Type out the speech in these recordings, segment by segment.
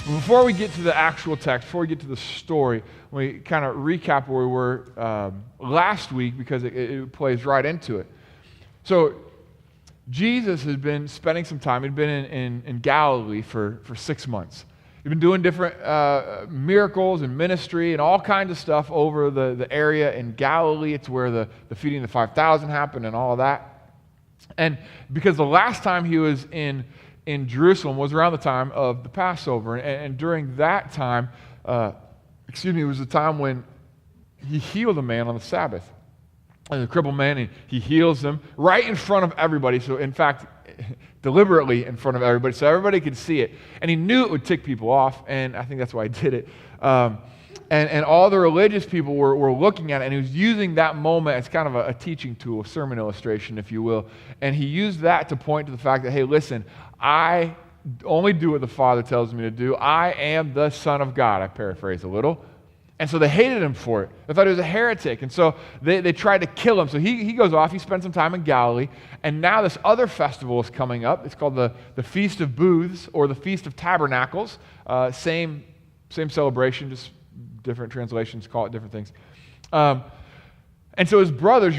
Before we get to the actual text, before we get to the story, we kind of recap where we were last week because it plays right into it. So Jesus has been spending some time. He'd been in Galilee for 6 months. He'd been doing different miracles and ministry and all kinds of stuff over the area in Galilee. It's where the feeding of the 5,000 happened and all of that. And because the last time he was in Jerusalem was around the time of the Passover. And during that time, it was the time when he healed a man on the Sabbath. And the crippled man, and he heals him right in front of everybody. So in fact, deliberately in front of everybody, so everybody could see it. And he knew it would tick people off, and I think that's why he did it. And all the religious people were looking at it, and he was using that moment as kind of a teaching tool, a sermon illustration, if you will. And he used that to point to the fact that, hey, listen, I only do what the Father tells me to do. I am the Son of God, I paraphrase a little. And so they hated him for it. They thought he was a heretic. And so they tried to kill him. So he goes off. He spends some time in Galilee. And now this other festival is coming up. It's called the Feast of Booths or the Feast of Tabernacles. Same celebration, just different translations call it different things. And so his brothers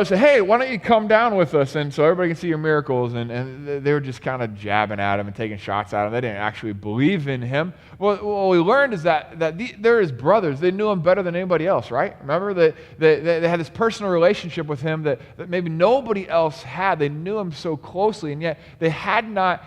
said, hey, why don't you come down with us? And so everybody can see your miracles. And they were just kind of jabbing at him and taking shots at him. They didn't actually believe in him. Well, what we learned is that they're his brothers. They knew him better than anybody else, right? Remember that they had this personal relationship with him that maybe nobody else had. They knew him so closely, and yet they had not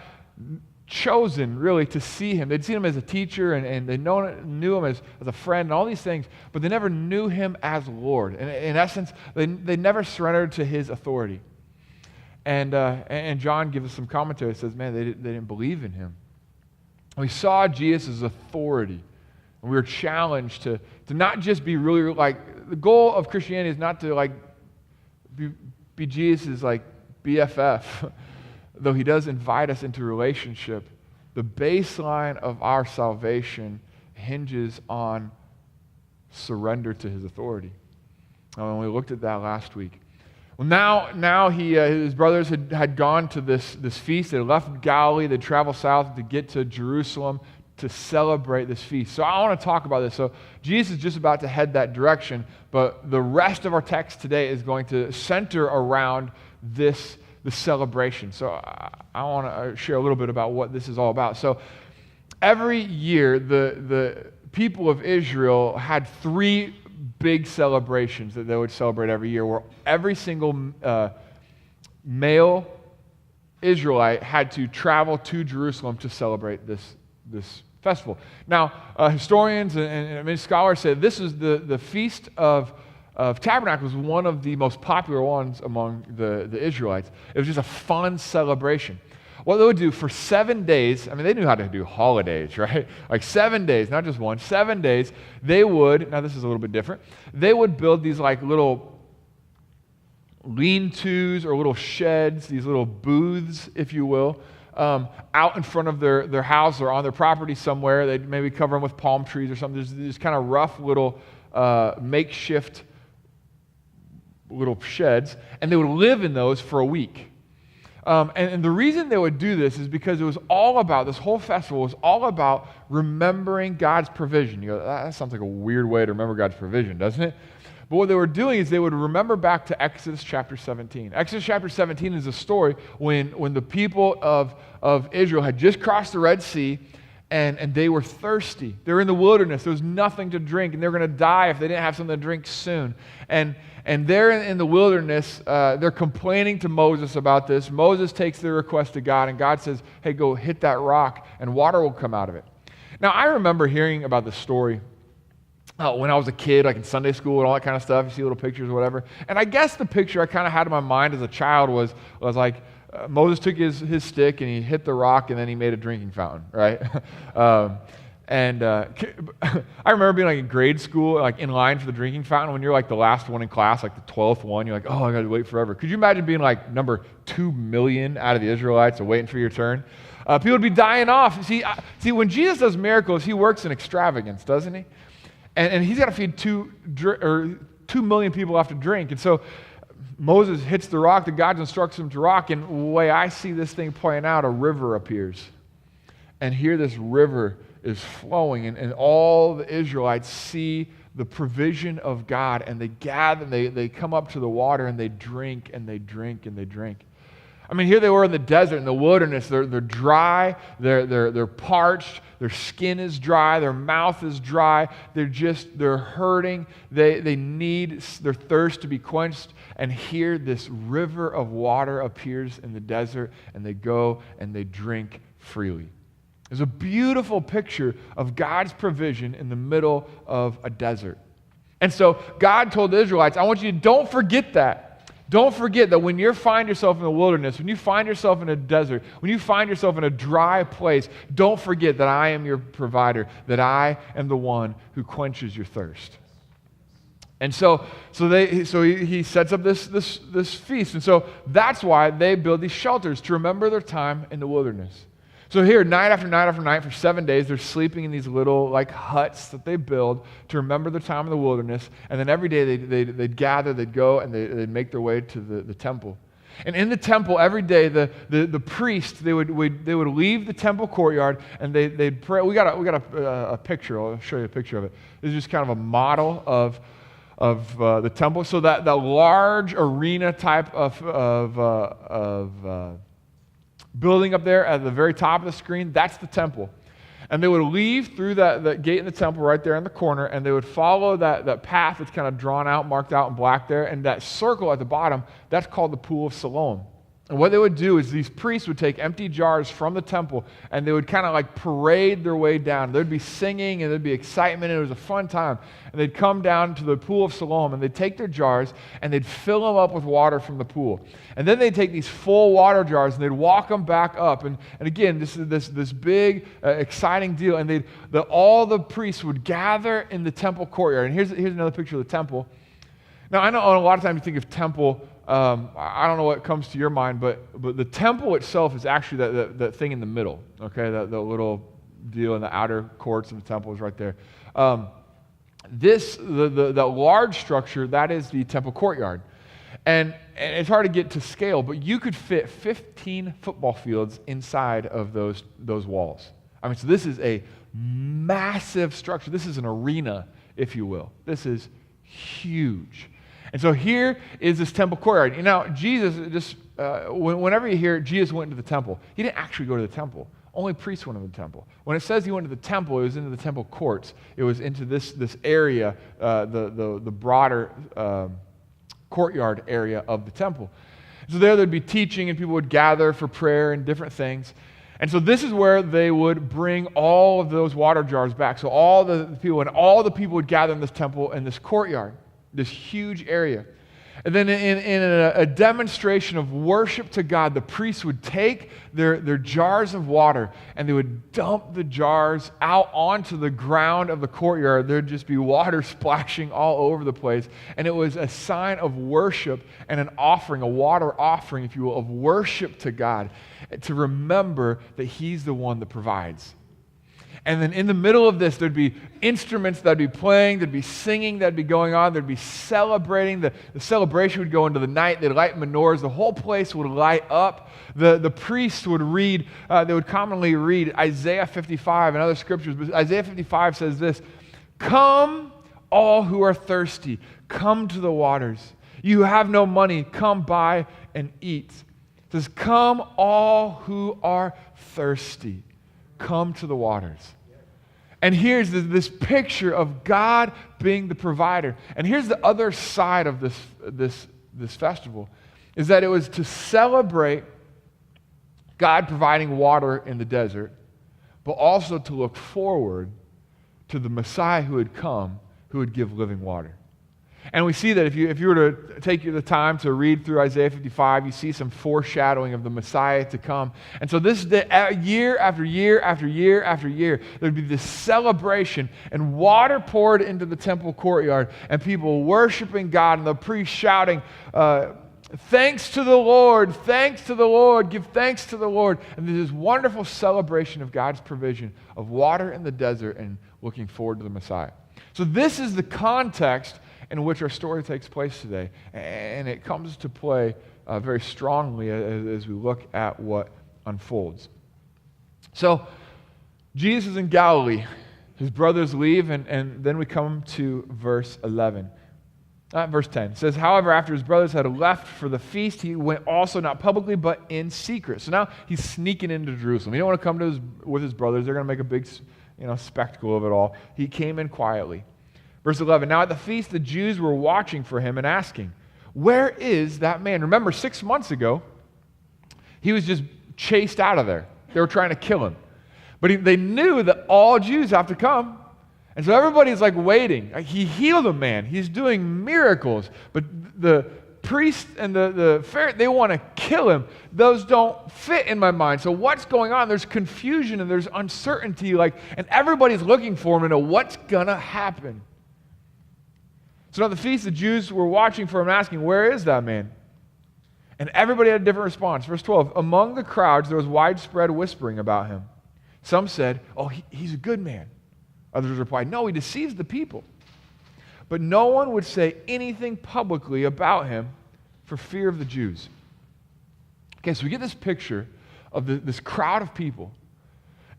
chosen really to see him. They'd seen him as a teacher and they knew him as a friend and all these things, but they never knew him as Lord. And in essence, they never surrendered to his authority. And John gives us some commentary that says, man, they didn't believe in him. We saw Jesus' authority, and we were challenged to not just be really like, the goal of Christianity is not to like be Jesus' like BFF. Though he does invite us into relationship, the baseline of our salvation hinges on surrender to his authority. And we looked at that last week. Well, now his brothers had gone to this feast. They left Galilee. They traveled south to get to Jerusalem to celebrate this feast. So I want to talk about this. So Jesus is just about to head that direction, but the rest of our text today is going to center around the celebration. So I want to share a little bit about what this is all about. So every year, the people of Israel had 3 big celebrations that they would celebrate every year, where every single male Israelite had to travel to Jerusalem to celebrate this festival. Now, historians and many scholars say this is the Feast of Tabernacles, was one of the most popular ones among the Israelites. It was just a fun celebration. What they would do for 7 days, I mean, they knew how to do holidays, right? Like 7 days, not just one, 7 days, they would, now this is a little bit different, they would build these like little lean-tos or little sheds, these little booths, if you will, out in front of their house or on their property somewhere. They'd maybe cover them with palm trees or something. There's these kind of rough little makeshift little sheds, and they would live in those for a week. And the reason they would do this is because it was all about, this whole festival was all about remembering God's provision. You go, that sounds like a weird way to remember God's provision, doesn't it? But what they were doing is they would remember back to Exodus chapter 17. Exodus chapter 17 is a story when the people of Israel had just crossed the Red Sea, and they were thirsty. They were in the wilderness. There was nothing to drink, and they were going to die if they didn't have something to drink soon. And they're in the wilderness. They're complaining to Moses about this. Moses takes their request to God, and God says, hey, go hit that rock, and water will come out of it. Now, I remember hearing about this story when I was a kid, like in Sunday school and all that kind of stuff. You see little pictures or whatever. And I guess the picture I kind of had in my mind as a child was like, Moses took his stick and he hit the rock and then he made a drinking fountain, right? I remember being like in grade school, like in line for the drinking fountain when you're like the last one in class, like the 12th one. You're like, oh, I got to wait forever. Could you imagine being like number 2 million out of the Israelites and waiting for your turn? People would be dying off. See, when Jesus does miracles, he works in extravagance, doesn't he? And he's got to feed 2 million people have to drink. And so Moses hits the rock, the God instructs him to rock, and the way I see this thing playing out, a river appears. And here this river is flowing, and all the Israelites see the provision of God, and they gather, and they come up to the water, and they drink, and they drink, and they drink. I mean, here they were in the desert, in the wilderness. They're dry, they're parched, their skin is dry, their mouth is dry, they're hurting, they need their thirst to be quenched, and here this river of water appears in the desert, and they go and they drink freely. It's a beautiful picture of God's provision in the middle of a desert. And so God told the Israelites, I want you to don't forget that. Don't forget that when you find yourself in the wilderness, when you find yourself in a desert, when you find yourself in a dry place, don't forget that I am your provider, that I am the one who quenches your thirst. And so he sets up this feast. And so that's why they build these shelters, to remember their time in the wilderness. So here, night after night after night, for 7 days, they're sleeping in these little huts that they build to remember their time in the wilderness. And then every day they'd gather, they'd go, and they'd make their way to the temple. And in the temple, every day, the priests, they would leave the temple courtyard, and they'd pray. We got a picture. I'll show you a picture of it. This is just kind of a model of the temple. So that large arena type of building up there at the very top of the screen, that's the temple. And they would leave through that gate in the temple right there in the corner, and they would follow that path that's kind of drawn out, marked out in black there, and that circle at the bottom, that's called the Pool of Siloam. And what they would do is these priests would take empty jars from the temple, and they would kind of parade their way down. There'd be singing, and there'd be excitement, and it was a fun time. And they'd come down to the Pool of Siloam, and they'd take their jars, and they'd fill them up with water from the pool. And then they'd take these full water jars, and they'd walk them back up. And again, this is this big, exciting deal. And all the priests would gather in the temple courtyard. And here's another picture of the temple. Now, I know a lot of times you think of temple, I don't know what comes to your mind, but the temple itself is actually that thing in the middle, okay? The little deal in the outer courts of the temple is right there. The large structure, that is the temple courtyard. And it's hard to get to scale, but you could fit 15 football fields inside of those walls. I mean, so this is a massive structure. This is an arena, if you will. This is huge. And so here is this temple courtyard. Now, Jesus, whenever you hear Jesus went into the temple, he didn't actually go to the temple. Only priests went to the temple. When it says he went to the temple, it was into the temple courts. It was into this area, the broader courtyard area of the temple. So there'd be teaching, and people would gather for prayer and different things. And so this is where they would bring all of those water jars back. So all the people would gather in this temple, in this courtyard, this huge area. And then in a demonstration of worship to God, the priests would take their jars of water, and they would dump the jars out onto the ground of the courtyard. There'd just be water splashing all over the place. And it was a sign of worship and an offering, a water offering, if you will, of worship to God, to remember that He's the one that provides. And then in the middle of this, there'd be instruments that'd be playing, there'd be singing that'd be going on, there'd be celebrating. The celebration would go into the night. They'd light menorahs. The whole place would light up. The priests would read, they would commonly read Isaiah 55 and other scriptures. But Isaiah 55 says this, "Come, all who are thirsty, come to the waters. You who have no money, come buy and eat." It says, "Come, all who are thirsty, come to the waters." And here's this picture of God being the provider. And here's the other side of this festival, is that it was to celebrate God providing water in the desert, but also to look forward to the Messiah who had come, who would give living water. And we see that if you were to take the time to read through Isaiah 55, you see some foreshadowing of the Messiah to come. And so this year after year after year after year, there'd be this celebration and water poured into the temple courtyard, and people worshiping God, and the priests shouting, "Thanks to the Lord, thanks to the Lord, give thanks to the Lord." And there's this wonderful celebration of God's provision of water in the desert and looking forward to the Messiah. So this is the context in which our story takes place today. And it comes to play very strongly as we look at what unfolds. So Jesus is in Galilee. His brothers leave, and then we come to verse 11. Verse 10 says, however, after his brothers had left for the feast, he went also not publicly, but in secret. So now he's sneaking into Jerusalem. He didn't want to come with his brothers. They're going to make a big spectacle of it all. He came in quietly. Verse 11, now at the feast, the Jews were watching for him and asking, where is that man? Remember, 6 months ago, he was just chased out of there. They were trying to kill him. But they knew that all Jews have to come. And so everybody's like waiting. He healed a man. He's doing miracles. But the priests and the Pharisees, they want to kill him. Those don't fit in my mind. So what's going on? There's confusion and there's uncertainty. And everybody's looking for him to know what's going to happen. So at the feast, the Jews were watching for him and asking, where is that man? And everybody had a different response. Verse 12, among the crowds, there was widespread whispering about him. Some said, oh, he's a good man. Others replied, no, he deceives the people. But no one would say anything publicly about him for fear of the Jews. Okay, so we get this picture of this crowd of people.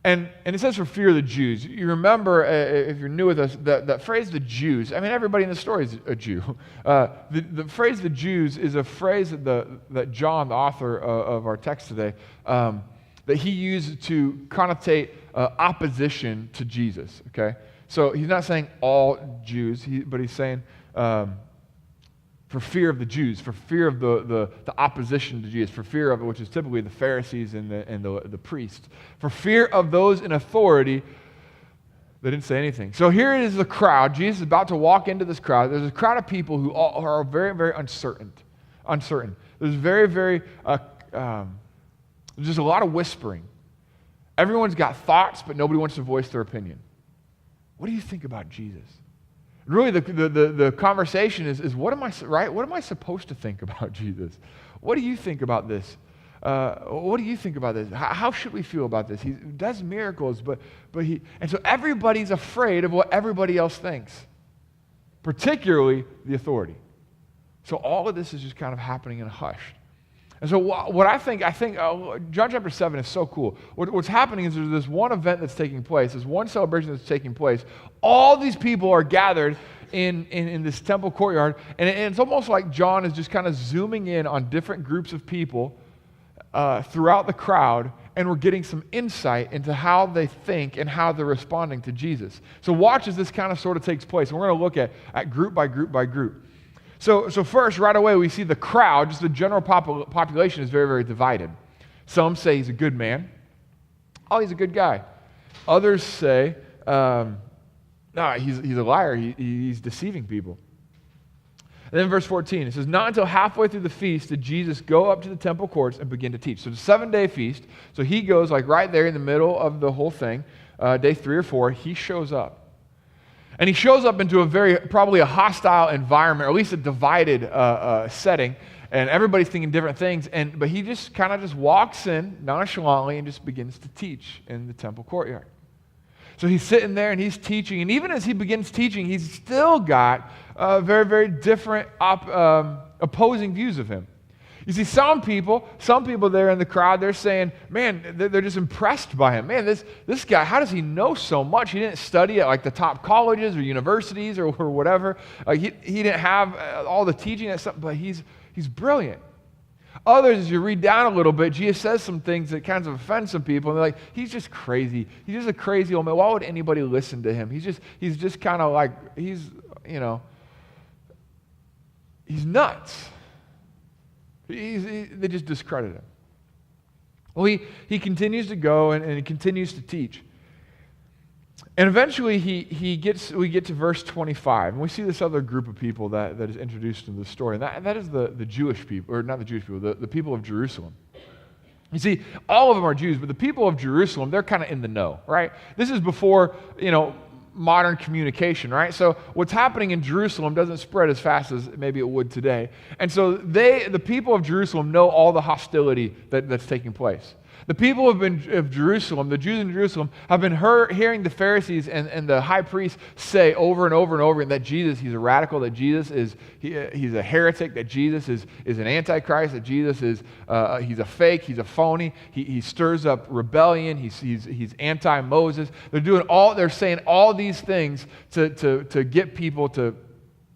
And it says for fear of the Jews. You remember, if you're new with us, that phrase, the Jews. I mean, everybody in the story is a Jew. The phrase, the Jews, is a phrase that John, the author of our text today, that he used to connotate opposition to Jesus, okay? So he's not saying all Jews, but he's saying for fear of the Jews, for fear of the opposition to Jesus, for fear of, which is typically the Pharisees and the priests, for fear of those in authority. They didn't say anything. So here it is, the crowd. Jesus is about to walk into this crowd. There's a crowd of people who are very, very uncertain. There's very, very, there's just a lot of whispering. Everyone's got thoughts, but nobody wants to voice their opinion. What do you think about Jesus? And really, the conversation is what am I supposed to think about Jesus? What do you think about this? What do you think about this? How should we feel about this? He does miracles, and so everybody's afraid of what everybody else thinks, particularly the authority. So all of this is just kind of happening in a hush. And so what I think John chapter 7 is so cool. What's happening is there's this one event that's taking place, this one celebration that's taking place. All these people are gathered in this temple courtyard, and it's almost like John is just kind of zooming in on different groups of people throughout the crowd, and we're getting some insight into how they think and how they're responding to Jesus. So watch as this kind of sort of takes place. And we're going to look at group by group by group. So first, right away, we see the crowd, just the general population is very, very divided. Some say he's a good man. Oh, he's a good guy. Others say, no, he's a liar. He's deceiving people. And then verse 14, it says, not until halfway through the feast did Jesus go up to the temple courts and begin to teach. So it's a 7-day feast. So he goes right there in the middle of the whole thing, day 3 or 4, he shows up. And he shows up into probably a hostile environment, or at least a divided setting, and everybody's thinking different things. But he just kind of just walks in nonchalantly and just begins to teach in the temple courtyard. So he's sitting there and he's teaching, and even as he begins teaching, he's still got very, very different opposing views of him. You see, some people there in the crowd, they're saying, man, they're just impressed by him. Man, this guy, how does he know so much? He didn't study at the top colleges or universities or whatever. He didn't have all the teaching and stuff, but he's brilliant. Others, as you read down a little bit, Jesus says some things that kind of offend some people, and they're like, he's just crazy. He's just a crazy old man. Why would anybody listen to him? He's just kind of like, he's nuts. They just discredit him. Well, he continues to go and he continues to teach. And eventually we get to verse 25, and we see this other group of people that is introduced in the story, and that is the Jewish people, or not the Jewish people, the people of Jerusalem. You see, all of them are Jews, but the people of Jerusalem, they're kind of in the know, right? This is before, modern communication, right? So what's happening in Jerusalem doesn't spread as fast as maybe it would today. And so the people of Jerusalem know all the hostility that's taking place. The people of Jerusalem, the Jews in Jerusalem, have been hearing the Pharisees and the high priests say over and over and over that Jesus, he's a radical, that Jesus he's a heretic, that Jesus is an antichrist, that Jesus he's a fake, he's a phony, he stirs up rebellion, he's anti-Moses. They're saying all these things to get people to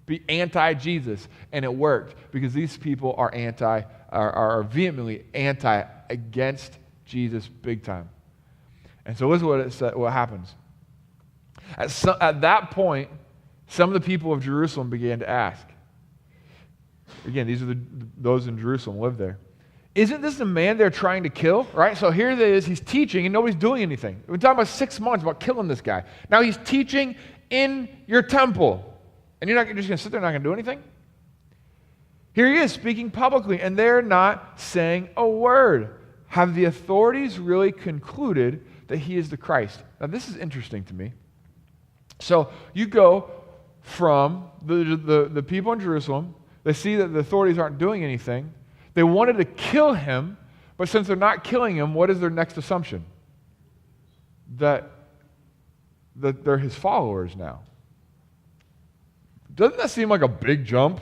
be anti-Jesus, and it worked because these people are vehemently against Jesus big time. And so listen what happens. At that point, some of the people of Jerusalem began to ask. Again, these are those in Jerusalem live there. Isn't this the man they're trying to kill? Right? So here it is, he's teaching and nobody's doing anything. We've been talking about 6 months about killing this guy. Now he's teaching in your temple. And you're just going to sit there and not going to do anything? Here he is speaking publicly, and they're not saying a word. Have the authorities really concluded that he is the Christ? Now, this is interesting to me. So you go from the people in Jerusalem, they see that the authorities aren't doing anything. They wanted to kill him, but since they're not killing him, what is their next assumption? That they're his followers now. Doesn't that seem like a big jump?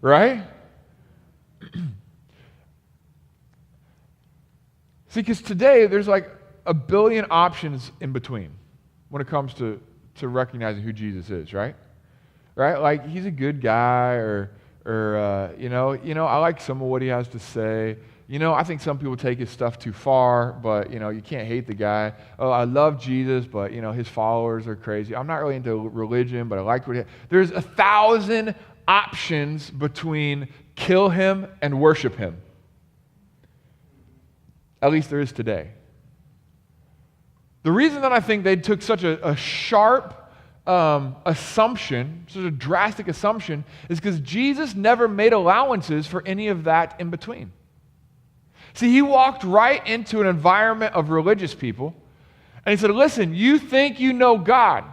Right? See, because today there's like a billion options in between when it comes to recognizing who Jesus is, right? Right? Like he's a good guy, or I like some of what he has to say. I think some people take his stuff too far, but you can't hate the guy. Oh, I love Jesus, but his followers are crazy. I'm not really into religion, but I like what he has. There's 1,000 options between kill him and worship him. At least there is today. The reason that I think they took such a sharp assumption, such a drastic assumption, is because Jesus never made allowances for any of that in between. See, he walked right into an environment of religious people, and he said, listen, you think you know God,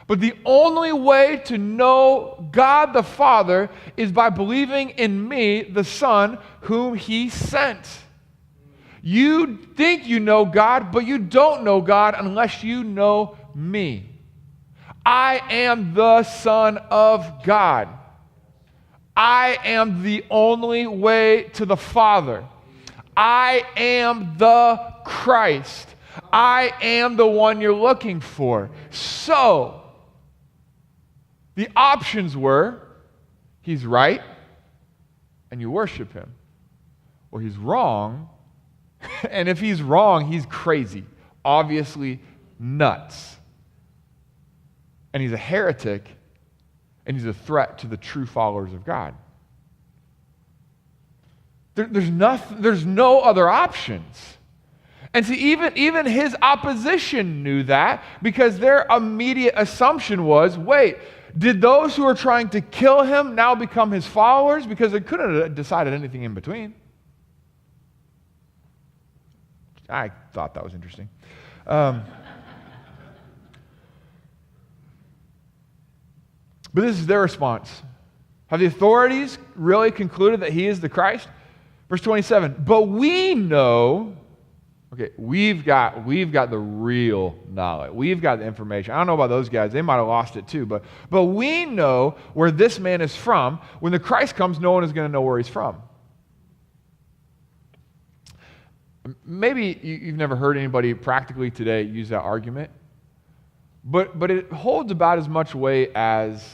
but the only way to know God the Father is by believing in me, the Son, whom he sent. You think you know God, but you don't know God unless you know me. I am the Son of God. I am the only way to the Father. I am the Christ. I am the one you're looking for. So, the options were, he's right, and you worship him. Or he's wrong, and if he's wrong, he's crazy, obviously nuts. And he's a heretic, and he's a threat to the true followers of God. There's no other options. And see, even his opposition knew that, because their immediate assumption was, wait, did those who are trying to kill him now become his followers? Because they couldn't have decided anything in between. I thought that was interesting. But this is their response. Have the authorities really concluded that he is the Christ? Verse 27, but we know, okay, we've got the real knowledge. We've got the information. I don't know about those guys. They might have lost it too. But we know where this man is from. When the Christ comes, no one is going to know where he's from. Maybe you've never heard anybody practically today use that argument, but it holds about as much weight as,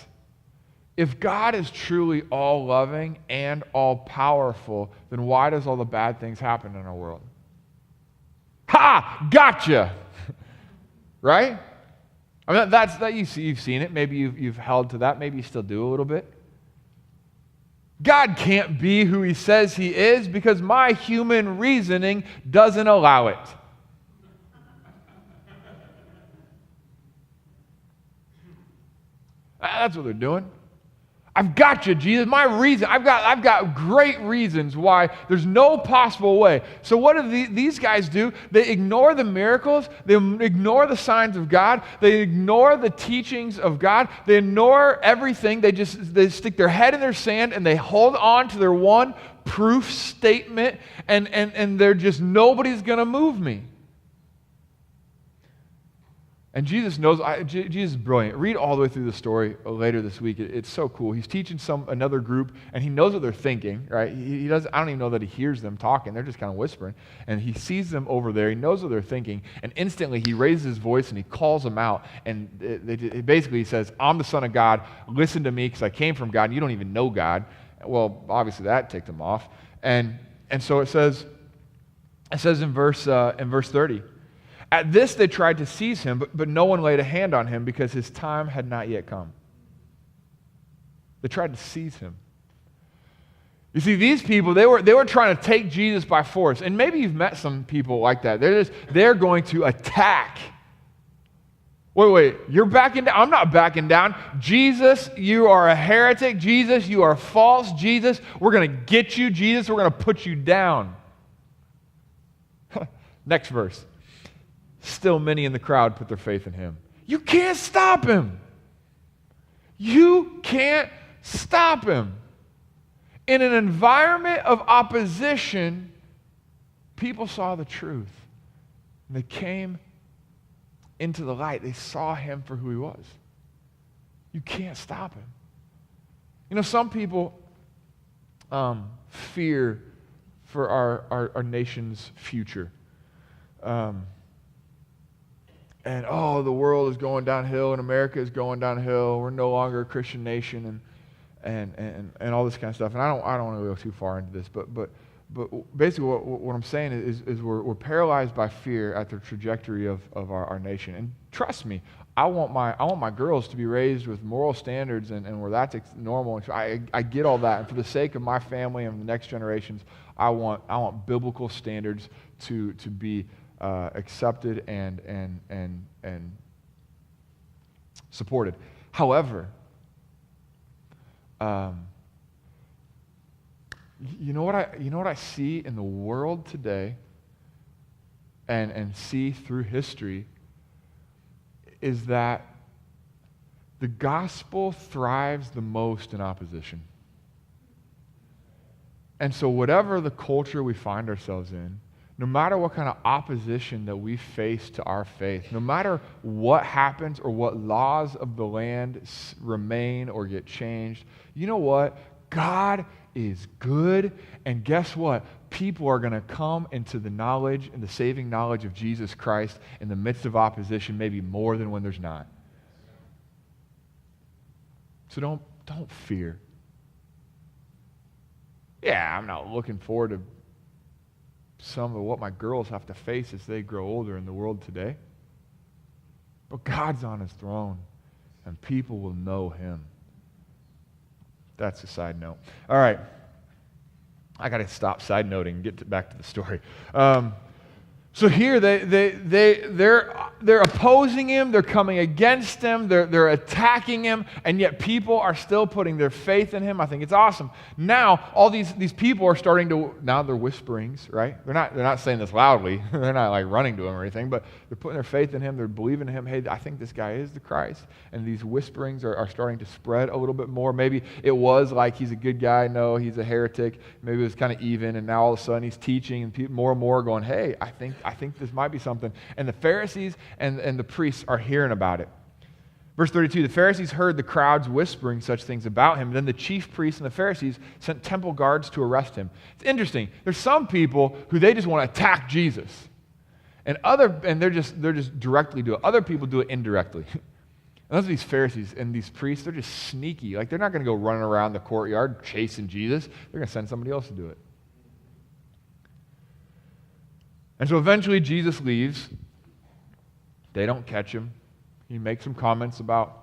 if God is truly all-loving and all-powerful, then why does all the bad things happen in our world? Ha! Gotcha! Right? I mean, that you've seen it. Maybe you've held to that. Maybe you still do a little bit. God can't be who he says he is because my human reasoning doesn't allow it. That's what they're doing. I've got you, Jesus. My reason, I've got great reasons why there's no possible way. So what do these guys do? They ignore the miracles. They ignore the signs of God. They ignore the teachings of God. They ignore everything. They stick their head in their sand and they hold on to their one proof statement, and they're just, nobody's going to move me. And Jesus knows, Jesus is brilliant. Read all the way through the story later this week. It's so cool. He's teaching another group, and he knows what they're thinking, right? He doesn't. I don't even know that he hears them talking. They're just kind of whispering. And he sees them over there. He knows what they're thinking. And instantly he raises his voice and he calls them out. And basically he says, I'm the Son of God. Listen to me because I came from God. And you don't even know God. Well, obviously that ticked him off. And so it says in verse 30, at this they tried to seize him, but no one laid a hand on him because his time had not yet come. They tried to seize him. You see, these people, they were trying to take Jesus by force. And maybe you've met some people like that. They're going to attack. Wait, you're backing down? I'm not backing down. Jesus, you are a heretic. Jesus, you are false. Jesus, we're going to get you. Jesus, we're going to put you down. Next verse. Still many in the crowd put their faith in him. You can't stop him. You can't stop him. In an environment of opposition, people saw the truth. And they came into the light. They saw him for who he was. You can't stop him. You know, some people fear for our nation's future. And the world is going downhill and America is going downhill. We're no longer a Christian nation and all this kind of stuff. And I don't want to go too far into this, but basically what I'm saying is we're paralyzed by fear at the trajectory of our nation. And trust me, I want my girls to be raised with moral standards and where that's normal. I get all that, and for the sake of my family and the next generations, I want biblical standards to be accepted and supported. However, you know what I see in the world today and see through history is that the gospel thrives the most in opposition. And so whatever the culture we find ourselves in, no matter what kind of opposition that we face to our faith, no matter what happens or what laws of the land remain or get changed, you know what? God is good, and guess what? People are going to come into the knowledge and the saving knowledge of Jesus Christ in the midst of opposition, maybe more than when there's not. So don't fear. Yeah, I'm not looking forward to some of what my girls have to face as they grow older in the world today. But God's on his throne, and people will know him. That's a side note. All right. I got to stop side noting and get back to the story. So here they're opposing him, they're coming against him, they're attacking him, and yet people are still putting their faith in him. I think it's awesome. Now all these people are starting to, now they're whisperings, right? They're not saying this loudly. They're not like running to him or anything, but they're putting their faith in him, they're believing in him. Hey, I think this guy is the Christ. And these whisperings are starting to spread a little bit more. Maybe it was like he's a good guy, no, he's a heretic. Maybe it was kind of even, and now all of a sudden he's teaching, and people more and more are going, hey, I think this might be something. And the Pharisees and the priests are hearing about it. Verse 32, the Pharisees heard the crowds whispering such things about him. Then the chief priests and the Pharisees sent temple guards to arrest him. It's interesting. There's some people who they just want to attack Jesus. And they're just directly do it. Other people do it indirectly. And those are these Pharisees and these priests, they're just sneaky. Like they're not going to go running around the courtyard chasing Jesus. They're going to send somebody else to do it. And so eventually Jesus leaves. They don't catch him. He makes some comments about,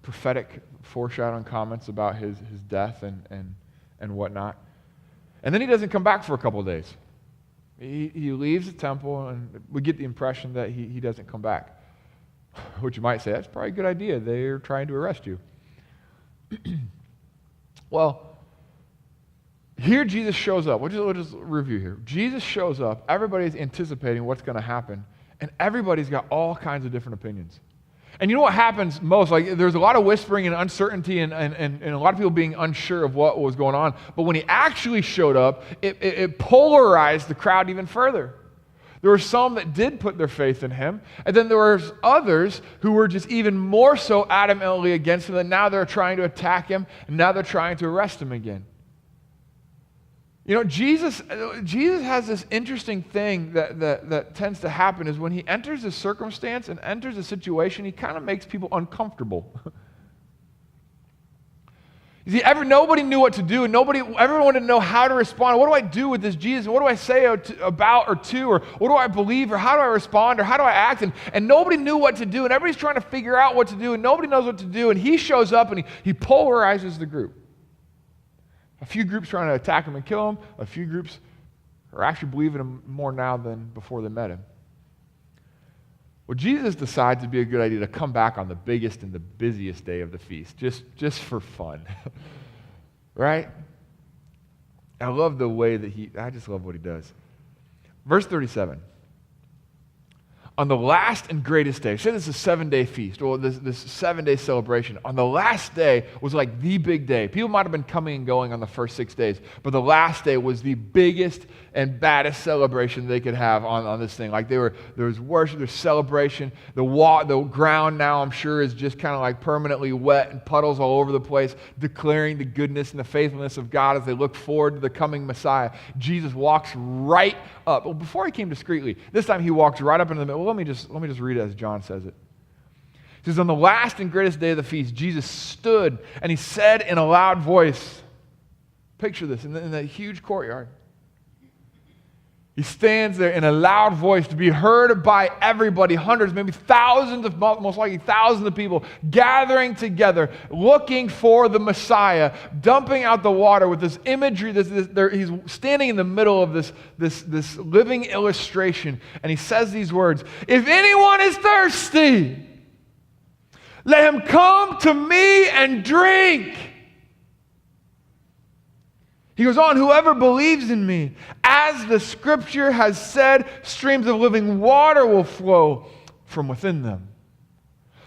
prophetic foreshadowing comments about his death and whatnot. And then he doesn't come back for a couple of days. He leaves the temple, and we get the impression that he doesn't come back. Which you might say, that's probably a good idea. They're trying to arrest you. Well, here Jesus shows up. We'll just review here. Jesus shows up. Everybody's anticipating what's going to happen, and everybody's got all kinds of different opinions. And you know what happens most? Like, there's a lot of whispering and uncertainty and a lot of people being unsure of what was going on. But when he actually showed up, it polarized the crowd even further. There were some that did put their faith in him, and then there were others who were just even more so adamantly against him, that now they're trying to attack him, and now they're trying to arrest him again. You know, Jesus has this interesting thing that tends to happen is when he enters a circumstance and enters a situation, he kind of makes people uncomfortable. You see, nobody knew what to do, and everyone wanted to know how to respond. What do I do with this Jesus? What do I say about or to, or what do I believe, or how do I respond, or how do I act? And nobody knew what to do, and everybody's trying to figure out what to do, and nobody knows what to do, and he shows up and he polarizes the group. A few groups trying to attack him and kill him. A few groups are actually believing him more now than before they met him. Well, Jesus decides it'd be a good idea to come back on the biggest and the busiest day of the feast, just for fun. Right? I love the way that I just love what he does. Verse 37. On the last and greatest day, say this is a 7-day feast, or this 7-day celebration. On the last day was like the big day. People might have been coming and going on the first 6 days, but the last day was the biggest and baddest celebration they could have on this thing. Like there was worship, there's celebration. The ground now, I'm sure, is just kind of like permanently wet and puddles all over the place, declaring the goodness and the faithfulness of God as they look forward to the coming Messiah. Jesus walks right up. Well, before he came discreetly, this time he walks right up into the middle. Let me just read it as John says it. It says, on the last and greatest day of the feast, Jesus stood and he said in a loud voice, picture this, in that huge courtyard. He stands there in a loud voice to be heard by everybody, hundreds, maybe thousands most likely thousands of people gathering together, looking for the Messiah, dumping out the water with this imagery. He's standing in the middle of this living illustration, and he says these words, if anyone is thirsty, let him come to me and drink. He goes on, whoever believes in me, as the scripture has said, streams of living water will flow from within them.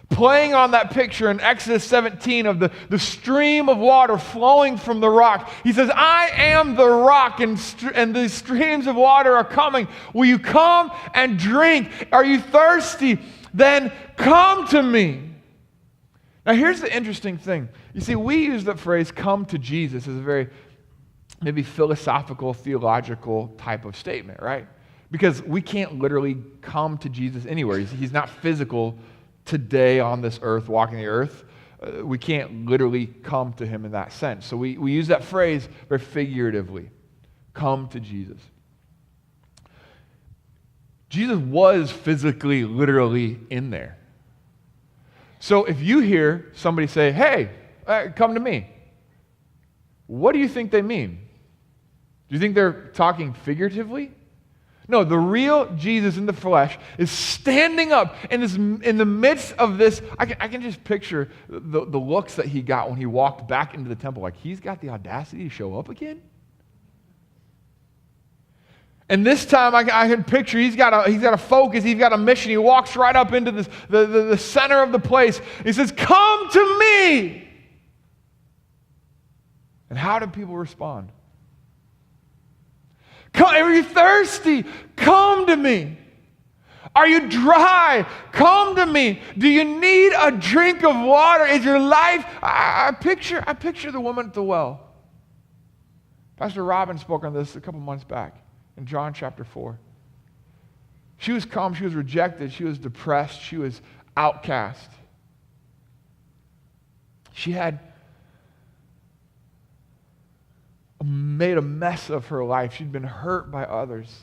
Playing on that picture in Exodus 17 of the stream of water flowing from the rock, he says, I am the rock, and these streams of water are coming. Will you come and drink? Are you thirsty? Then come to me. Now here's the interesting thing. You see, we use the phrase come to Jesus as a very maybe philosophical, theological type of statement, right? Because we can't literally come to Jesus anywhere. He's not physical today on this earth, walking the earth. We can't literally come to him in that sense. So we use that phrase very figuratively. Come to Jesus. Jesus was physically, literally in there. So if you hear somebody say, hey, come to me, what do you think they mean? Do you think they're talking figuratively? No, the real Jesus in the flesh is standing up in the midst of this. I can just picture the looks that he got when he walked back into the temple. Like, he's got the audacity to show up again? And this time I can picture he's got a focus, he's got a mission. He walks right up into the center of the place. He says, come to me. And how do people respond? Are you thirsty? Come to me. Are you dry? Come to me. Do you need a drink of water? Is your life? I picture the woman at the well. Pastor Robin spoke on this a couple months back in John chapter 4. She was calm. She was rejected. She was depressed. She was outcast. She had made a mess of her life. She'd been hurt by others.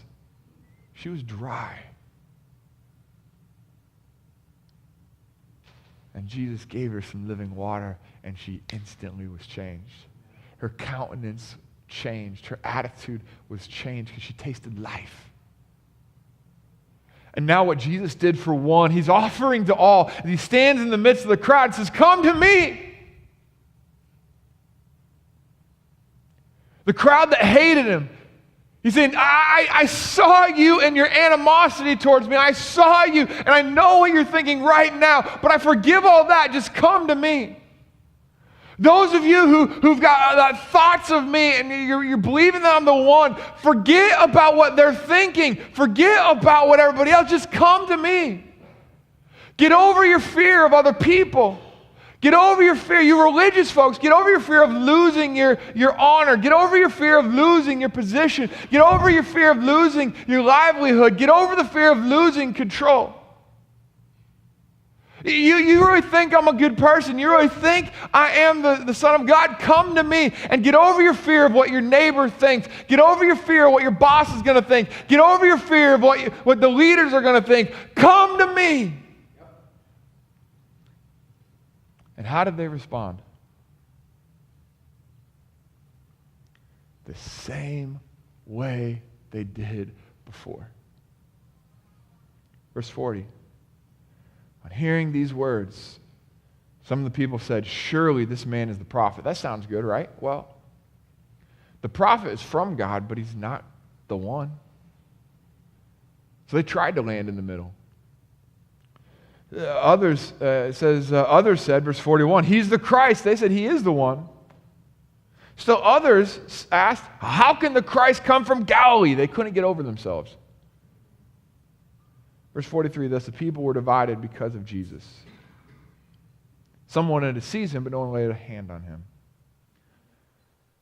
She was dry. And Jesus gave her some living water, and she instantly was changed. Her countenance changed. Her attitude was changed because she tasted life. And now what Jesus did for one, he's offering to all. And he stands in the midst of the crowd and says, come to me. The crowd that hated him. He's saying, I saw you and your animosity towards me. I saw you, and I know what you're thinking right now, but I forgive all that. Just come to me. Those of you who've got thoughts of me and you're believing that I'm the one, forget about what they're thinking. Forget about what everybody else. Just come to me. Get over your fear of other people. Get over your fear. You religious folks, get over your fear of losing your honor. Get over your fear of losing your position. Get over your fear of losing your livelihood. Get over the fear of losing control. You really think I'm a good person? You really think I am the Son of God? Come to me and get over your fear of what your neighbor thinks. Get over your fear of what your boss is going to think. Get over your fear of what the leaders are going to think. Come to me. And how did they respond? The same way they did before. Verse 40. On hearing these words, some of the people said, surely this man is the prophet. That sounds good, right? Well, the prophet is from God, but he's not the one. So they tried to land in the middle. Others said, verse 41, he's the Christ. They said he is the one. Still others asked, how can the Christ come from Galilee? They couldn't get over themselves. Verse 43, thus the people were divided because of Jesus. Some wanted to seize him, but no one laid a hand on him.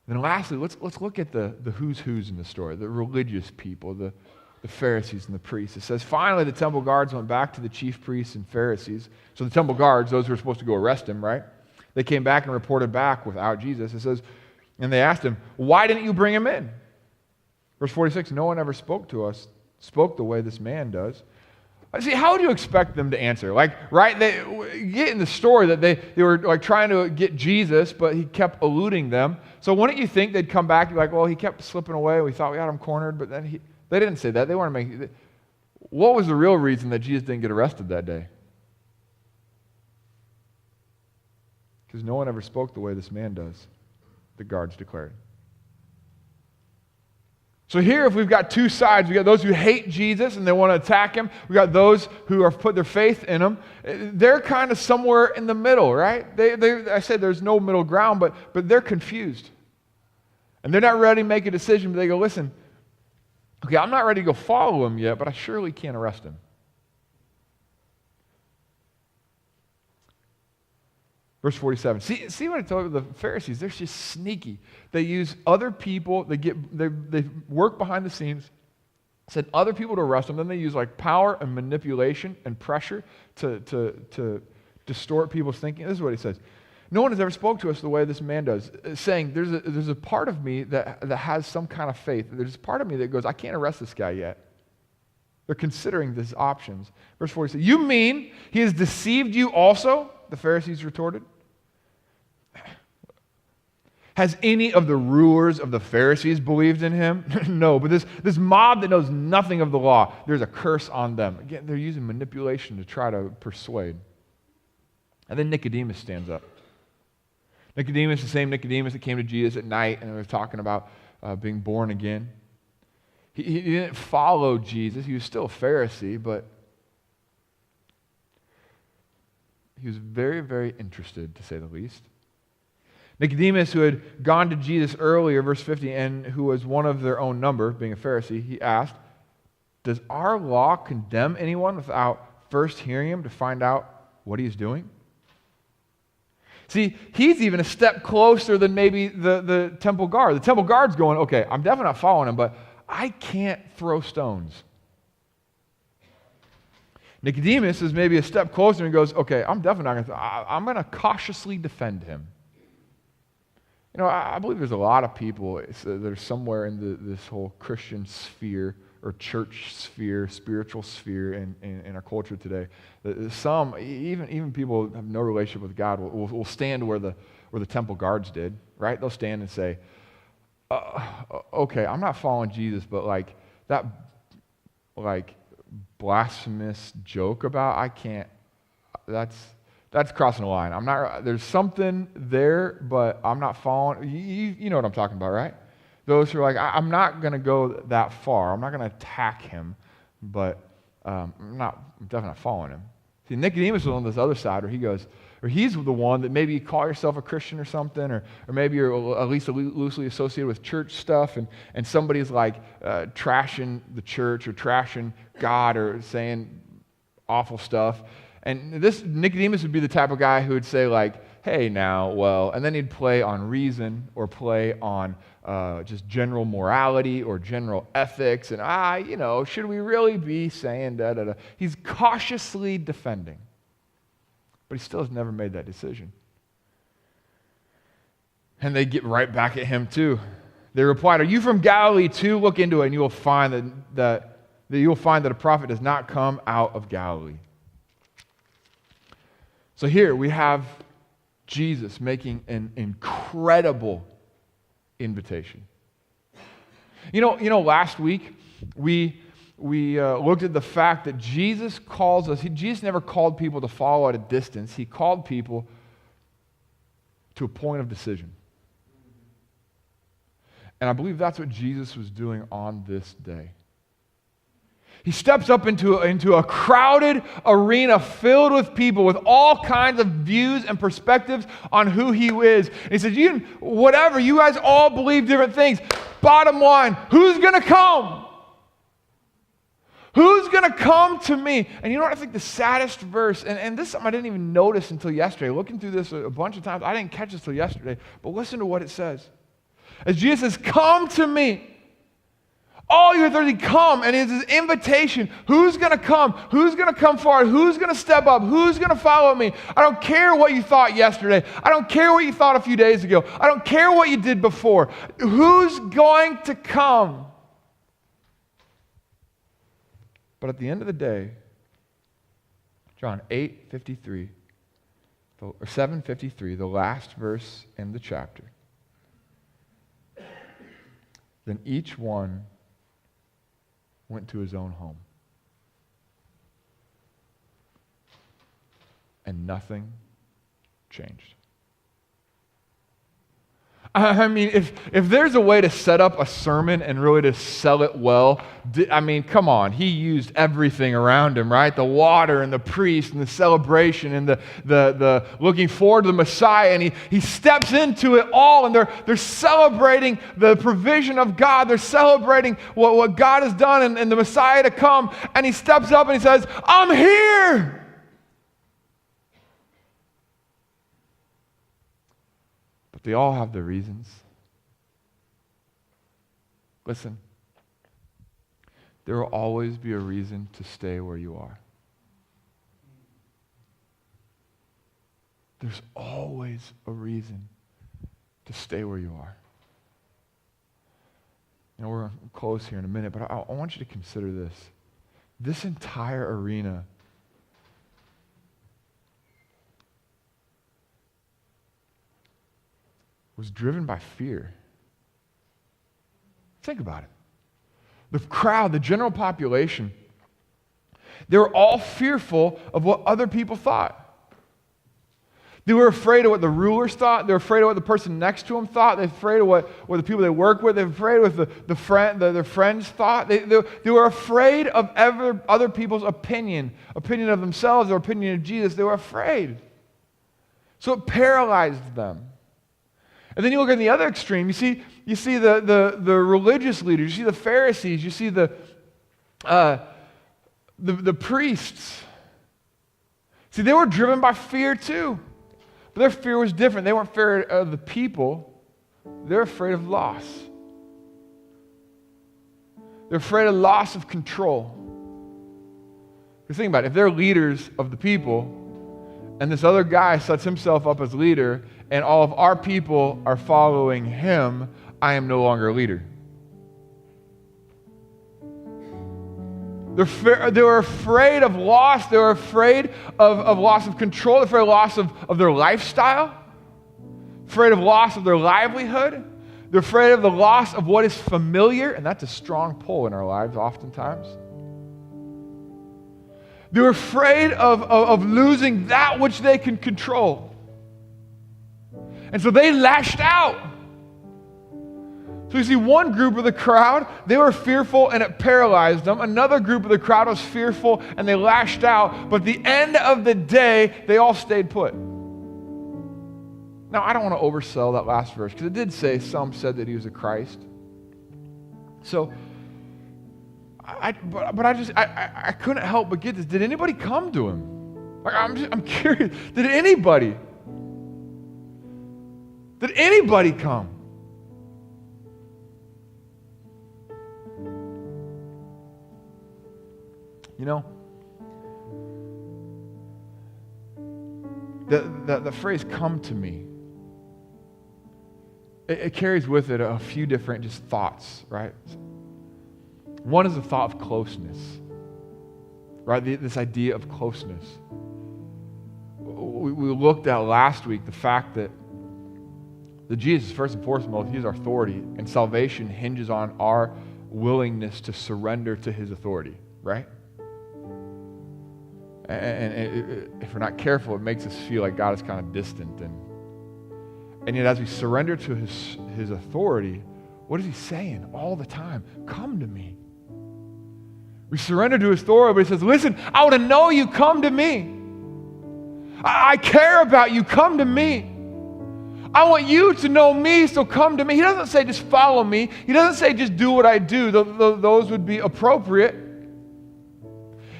Then lastly, let's look at the who's in the story, the religious people, the Pharisees and the priests. It says, finally the temple guards went back to the chief priests and Pharisees. So the temple guards, those who were supposed to go arrest him, right? They came back and reported back without Jesus. It says, and they asked him, why didn't you bring him in? Verse 46, no one ever spoke the way this man does. See, how would you expect them to answer? Right? They get in the story that they were like trying to get Jesus, but he kept eluding them. So wouldn't you think they'd come back and be like, well, he kept slipping away. We thought we had him cornered, but then they didn't say that. They want to make. What was the real reason that Jesus didn't get arrested that day? Because no one ever spoke the way this man does, the guards declared. So here, if we've got two sides, we've got those who hate Jesus and they want to attack him. We've got those who have put their faith in him. They're kind of somewhere in the middle, right? I said there's no middle ground, but they're confused. And they're not ready to make a decision, but they go, listen, okay, I'm not ready to go follow him yet, but I surely can't arrest him. Verse 47. See what I told you? The Pharisees, they're just sneaky. They use other people. They work behind the scenes, send other people to arrest them. Then they use like power and manipulation and pressure to distort people's thinking. This is what he says. No one has ever spoke to us the way this man does, saying there's a part of me that has some kind of faith. There's a part of me that goes, I can't arrest this guy yet. They're considering these options. Verse 46. You mean he has deceived you also? The Pharisees retorted. Has any of the rulers of the Pharisees believed in him? No, but this mob that knows nothing of the law, there's a curse on them. Again, they're using manipulation to try to persuade. And then Nicodemus stands up. Nicodemus, the same Nicodemus that came to Jesus at night and was talking about being born again. He didn't follow Jesus. He was still a Pharisee, but he was very, very interested, to say the least. Nicodemus, who had gone to Jesus earlier, verse 50, and who was one of their own number, being a Pharisee, he asked, does our law condemn anyone without first hearing him to find out what he is doing? See, he's even a step closer than maybe the temple guard. The temple guard's going, okay, I'm definitely not following him, but I can't throw stones. Nicodemus is maybe a step closer and goes, okay, I'm definitely not going to, I'm going to cautiously defend him. You know, I believe there's a lot of people that are somewhere in this whole Christian sphere or church sphere, spiritual sphere in our culture today. Some, even people who have no relationship with God, will stand where the temple guards did, right? They'll stand and say, okay, I'm not following Jesus, but that blasphemous joke about, I can't, that's crossing the line. I'm not. There's something there, but I'm not following. You know what I'm talking about, right? Those who are like, I'm not going to go that far. I'm not going to attack him, but I'm definitely not following him. See, Nicodemus was on this other side where he goes, or he's the one that maybe you call yourself a Christian or something, or maybe you're at least loosely associated with church stuff, and somebody's like trashing the church or trashing God or saying awful stuff. And this Nicodemus would be the type of guy who would say like, hey now, well, and then he'd play on reason or play on just general morality or general ethics, and should we really be saying da-da-da? He's cautiously defending, but he still has never made that decision. And they get right back at him too. They replied, "Are you from Galilee too? Look into it, and you will find that a prophet does not come out of Galilee." So here we have Jesus making an incredible invitation. You know, last week we looked at the fact that Jesus calls us. Jesus never called people to follow at a distance. He called people to a point of decision. And I believe that's what Jesus was doing on this day. He steps up into a crowded arena filled with people with all kinds of views and perspectives on who he is. And he says, you guys all believe different things. Bottom line, who's going to come? Who's going to come to me? And you know what I think the saddest verse, and this is something I didn't even notice until yesterday. Looking through this a bunch of times, I didn't catch this till yesterday, but listen to what it says. As Jesus says, come to me. All you authority, come, and it's his invitation. Who's going to come? Who's going to come forward? Who's going to step up? Who's going to follow me? I don't care what you thought yesterday. I don't care what you thought a few days ago. I don't care what you did before. Who's going to come? But at the end of the day, John 8:53, or 7:53, the last verse in the chapter, then each one went to his own home. And nothing changed. I mean, if there's a way to set up a sermon and really to sell it well, come on. He used everything around him, right? The water and the priest and the celebration and the looking forward to the Messiah. And he steps into it all, and they're celebrating the provision of God. They're celebrating what God has done and the Messiah to come. And he steps up and he says, I'm here. They all have their reasons. Listen, there will always be a reason to stay where you are. There's always a reason to stay where you are. We're going to close here in a minute, but I want you to consider this. This entire arena was driven by fear. Think about it. The crowd, the general population, they were all fearful of what other people thought. They were afraid of what the rulers thought. They were afraid of what the person next to them thought. They were afraid of what the people they work with. They were afraid of what their friends thought. They were afraid of other people's opinion of themselves, their opinion of Jesus. They were afraid. So it paralyzed them. And then you look at the other extreme. You see the religious leaders. You see the Pharisees. You see the priests. See, they were driven by fear too, but their fear was different. They weren't afraid of the people. They're afraid of loss. They're afraid of loss of control. Because think about it. If they're leaders of the people, and this other guy sets himself up as leader, and all of our people are following him, I am no longer a leader. They were afraid of loss. They were afraid of loss of control. They were afraid of loss of their lifestyle. Afraid of loss of their livelihood. They're afraid of the loss of what is familiar, and that's a strong pull in our lives oftentimes. They were afraid of losing that which they can control. And so they lashed out. So you see one group of the crowd, they were fearful and it paralyzed them. Another group of the crowd was fearful and they lashed out. But at the end of the day, they all stayed put. Now, I don't want to oversell that last verse because it did say some said that he was a Christ. So, I couldn't help but get this. Did anybody come to him? Like, I'm curious. Did anybody come? You know, the phrase "come to me," it carries with it a few different just thoughts, right? One is the thought of closeness, right? This idea of closeness. We looked at last week the fact that Jesus, first and foremost, he's our authority, and salvation hinges on our willingness to surrender to his authority, right? And if we're not careful, it makes us feel like God is kind of distant. And yet as we surrender to his authority, what is he saying all the time? Come to me. We surrender to his authority, but he says, listen, I want to know you. Come to me. I care about you. Come to me. I want you to know me, so come to me. He doesn't say just follow me. He doesn't say just do what I do. Those would be appropriate.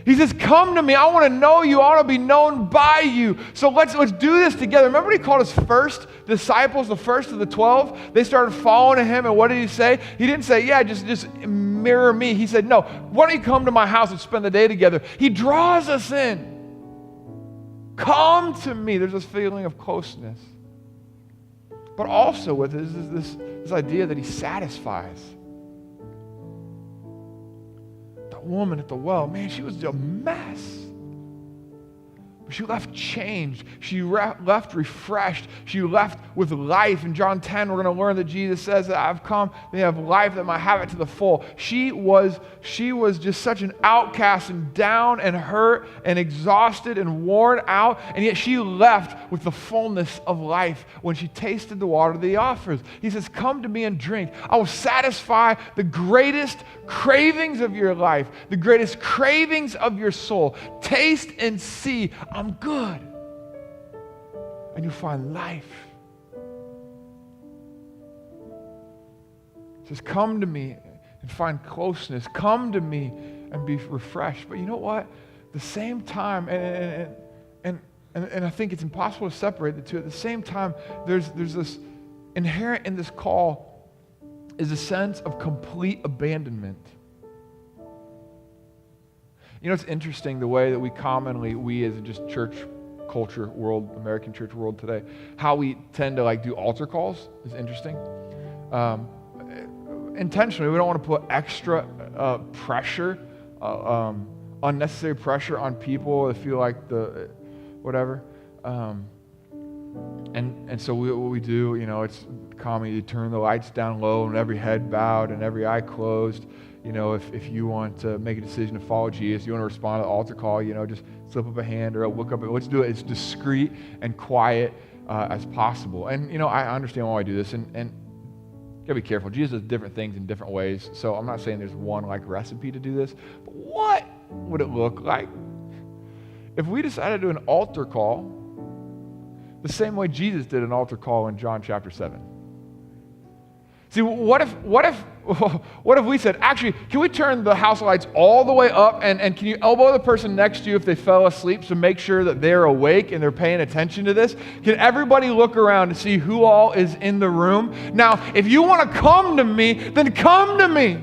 He says, come to me. I want to know you. I want to be known by you. So let's do this together. Remember when he called his first disciples, the first of the 12? They started following him, and what did he say? He didn't say, yeah, just mirror me. He said, no, why don't you come to my house and spend the day together? He draws us in. Come to me. There's this feeling of closeness. But also with it is this idea that he satisfies. The woman at the well, man, she was a mess. But she left changed. She left refreshed. She left with life. In John 10, we're going to learn that Jesus says that I've come, they have life, that might have it to the full. She was just such an outcast and down and hurt and exhausted and worn out, and yet she left with the fullness of life when she tasted the water that he offers. He says, come to me and drink. I will satisfy the greatest cravings of your life, the greatest cravings of your soul. Taste and see I'm good. And you'll find life. He says, come to me and find closeness. Come to me and be refreshed. But you know what? At the same time, and I think it's impossible to separate the two. At the same time, there's this inherent in this call is a sense of complete abandonment. You know, it's interesting the way that we as just church culture world, American church world today, how we tend to do altar calls is interesting. Intentionally, we don't want to put extra pressure, unnecessary pressure on people that feel like the whatever. And so what we do, it's common. You turn the lights down low and every head bowed and every eye closed. If you want to make a decision to follow Jesus, you want to respond to the altar call, just slip up a hand or look up. Let's do it as discreet and quiet as possible. And, I understand why I do this. And you got to be careful. Jesus does different things in different ways. So I'm not saying there's one recipe to do this. But what would it look like if we decided to do an altar call the same way Jesus did an altar call in John chapter 7? See, what if we said, actually, can we turn the house lights all the way up and can you elbow the person next to you if they fell asleep to make sure that they're awake and they're paying attention to this? Can everybody look around to see who all is in the room? Now, if you want to come to me, then come to me.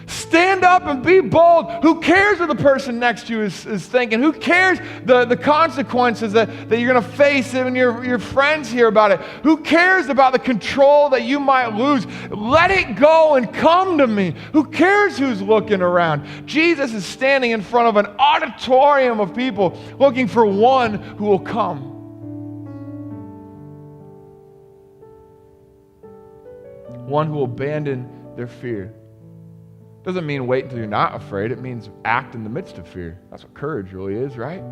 Stand up and be bold. Who cares what the person next to you is thinking? Who cares the consequences that you're going to face when your friends hear about it? Who cares about the control that you might lose? Let it go and come to me. Who cares who's looking around? Jesus is standing in front of an auditorium of people looking for one who will come. One who will abandon their fear. Doesn't mean wait until you're not afraid. It means act in the midst of fear. That's what courage really is, right?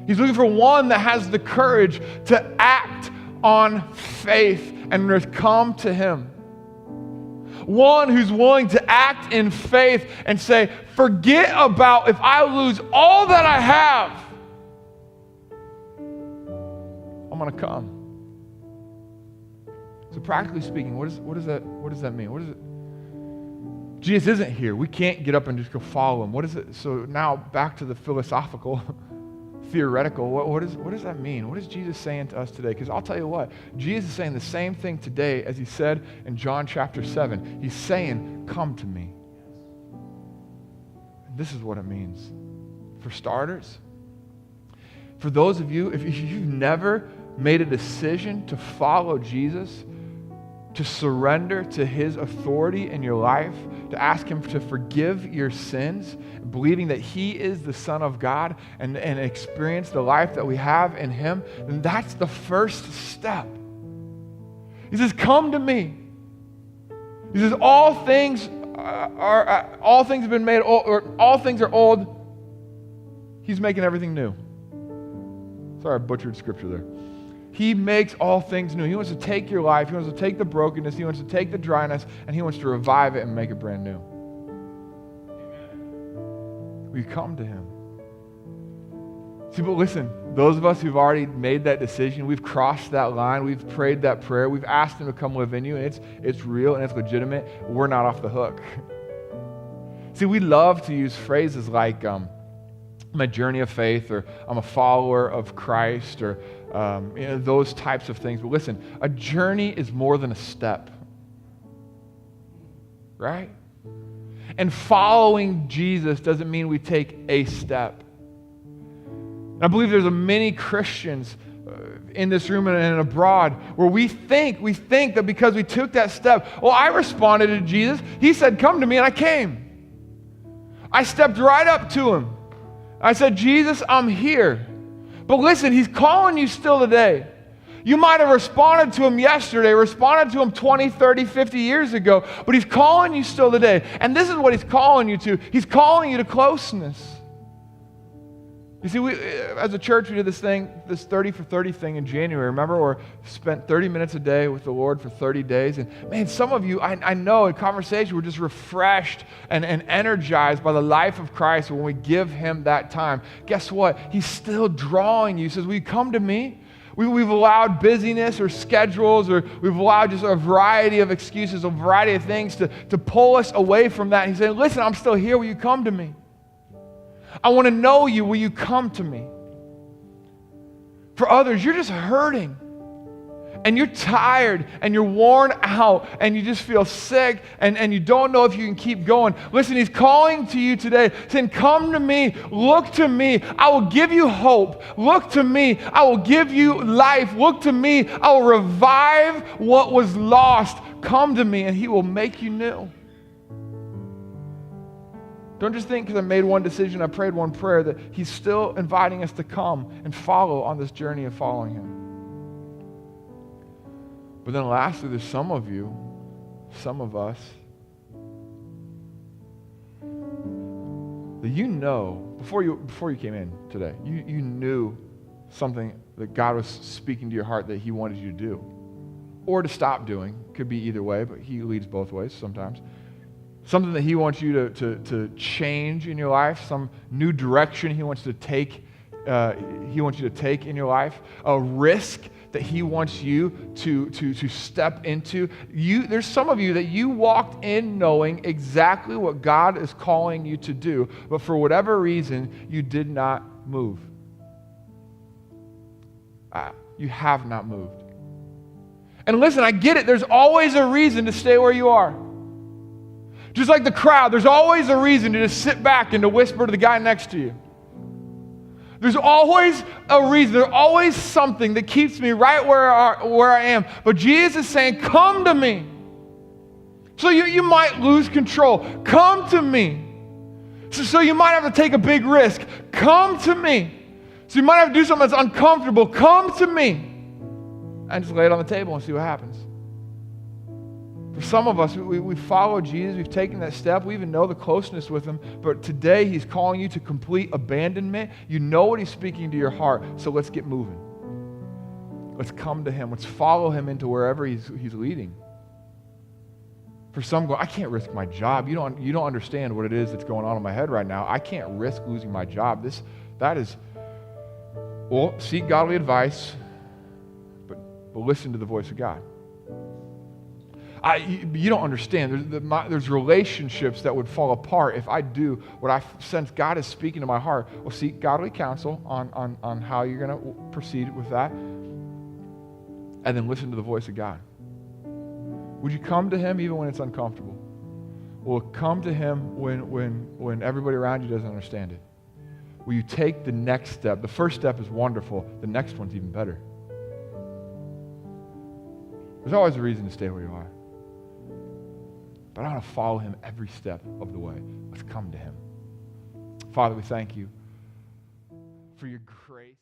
He's looking for one that has the courage to act on faith and come to him. one who's willing to act in faith and say, forget about if I lose all that I have, I'm going to come. So practically speaking, what does that mean? Jesus isn't here. We can't get up and just go follow him. What is it? So now back to the philosophical, theoretical. What does that mean? What is Jesus saying to us today? Because I'll tell you what, Jesus is saying the same thing today as he said in John chapter 7. He's saying, come to me. And this is what it means. For starters, for those of you, if you've never made a decision to follow Jesus, to surrender to his authority in your life, to ask him to forgive your sins, believing that he is the Son of God and experience the life that we have in him, then that's the first step. He says, come to me. He says, all things have been made old, or all things are old. He's making everything new. Sorry, I butchered scripture there. He makes all things new. He wants to take your life. He wants to take the brokenness. He wants to take the dryness, and he wants to revive it and make it brand new. Amen. We come to him. See, but listen, those of us who've already made that decision, we've crossed that line, we've prayed that prayer, we've asked him to come live in you, and it's real and it's legitimate, we're not off the hook. See, we love to use phrases like, my journey of faith, or I'm a follower of Christ, or those types of things. But listen, a journey is more than a step, right? And following Jesus doesn't mean we take a step. And I believe there's many Christians in this room and abroad where we think that because we took that step, well, I responded to Jesus. He said, come to me, and I came. I stepped right up to him. I said, Jesus, I'm here. But listen, he's calling you still today. You might have responded to him yesterday, responded to him 20, 30, 50 years ago, but he's calling you still today. And this is what he's calling you to. He's calling you to closeness. You see, we, as a church, we did this 30 for 30 thing in January. Remember, or spent 30 minutes a day with the Lord for 30 days. And man, some of you, I know in conversation, we're just refreshed and energized by the life of Christ when we give him that time. Guess what? He's still drawing you. He says, will you come to me? We've allowed busyness or schedules, or we've allowed just a variety of excuses, a variety of things to pull us away from that. And he's saying, listen, I'm still here. Will you come to me? I want to know you. Will you come to me? For others, you're just hurting. And you're tired. And you're worn out. And you just feel sick. And you don't know if you can keep going. Listen, he's calling to you today, saying, come to me. Look to me. I will give you hope. Look to me. I will give you life. Look to me. I will revive what was lost. Come to me, and he will make you new. Don't just think because I made one decision, I prayed one prayer, that he's still inviting us to come and follow on this journey of following him. But then lastly, there's some of you, some of us, that you know, before you came in today, you knew something that God was speaking to your heart that he wanted you to do. Or to stop doing. Could be either way, but he leads both ways sometimes. Something that he wants you to change in your life, some new direction he wants to take. He wants you to take in your life, a risk that he wants you to step into. There's some of you that you walked in knowing exactly what God is calling you to do, but for whatever reason, you did not move. You have not moved. And listen, I get it. There's always a reason to stay where you are. Just like the crowd, there's always a reason to just sit back and to whisper to the guy next to you. There's always a reason. There's always something that keeps me right where I am. But Jesus is saying, come to me. So you might lose control. Come to me. So you might have to take a big risk. Come to me. So you might have to do something that's uncomfortable. Come to me. And just lay it on the table and see what happens. For some of us, we follow Jesus, we've taken that step, we even know the closeness with him, but today he's calling you to complete abandonment. You know what he's speaking to your heart, so let's get moving. Let's come to him. Let's follow him into wherever he's leading. For some go, I can't risk my job. You don't understand what it is that's going on in my head right now. I can't risk losing my job. Well, seek godly advice, but listen to the voice of God. You don't understand. There's relationships that would fall apart if I do what I sense God is speaking to my heart. Well, seek godly counsel on how you're going to proceed with that, and then listen to the voice of God. Would you come to him even when it's uncomfortable? Will come to him when everybody around you doesn't understand it? Will you take the next step? The first step is wonderful. The next one's even better. There's always a reason to stay where you are. But I want to follow him every step of the way. Let's come to him. Father, we thank you for your grace.